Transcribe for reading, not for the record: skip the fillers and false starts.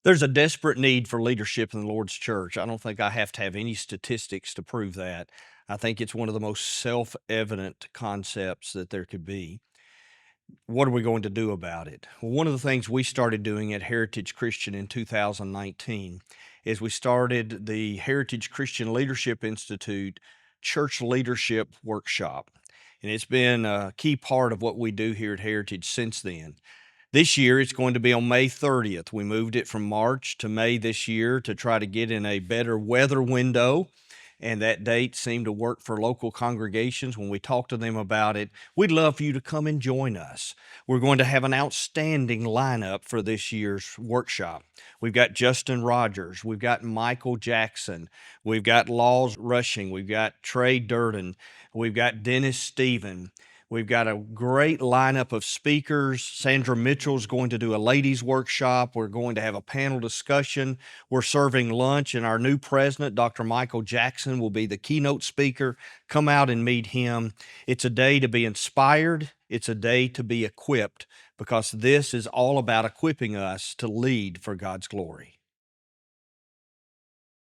There's a desperate need for leadership in the Lord's church. I don't think I have to have any statistics to prove that. I think it's one of the most self-evident concepts that there could be. What are we going to do about it? Well, one of the things we started doing at Heritage Christian in 2019 is we started the Heritage Christian Leadership Institute Church Leadership Workshop. And it's been a key part of what we do here at Heritage since then. This year, it's going to be on May 30th. We moved it from March to May this year to try to get in a better weather window, and that date seemed to work for local congregations. When we talked to them about it, we'd love for you to come and join us. We're going to have an outstanding lineup for this year's workshop. We've got Justin Rogers, we've got Michael Jackson, we've got Laws Rushing, we've got Trey Deran, we've got Dennis Stephen. We've got a great lineup of speakers. Sandra Mitchell is going to do a ladies' workshop. We're going to have a panel discussion. We're serving lunch, and our new president, Dr. Michael Jackson, will be the keynote speaker. Come out and meet him. It's a day to be inspired. It's a day to be equipped, because this is all about equipping us to lead for God's glory.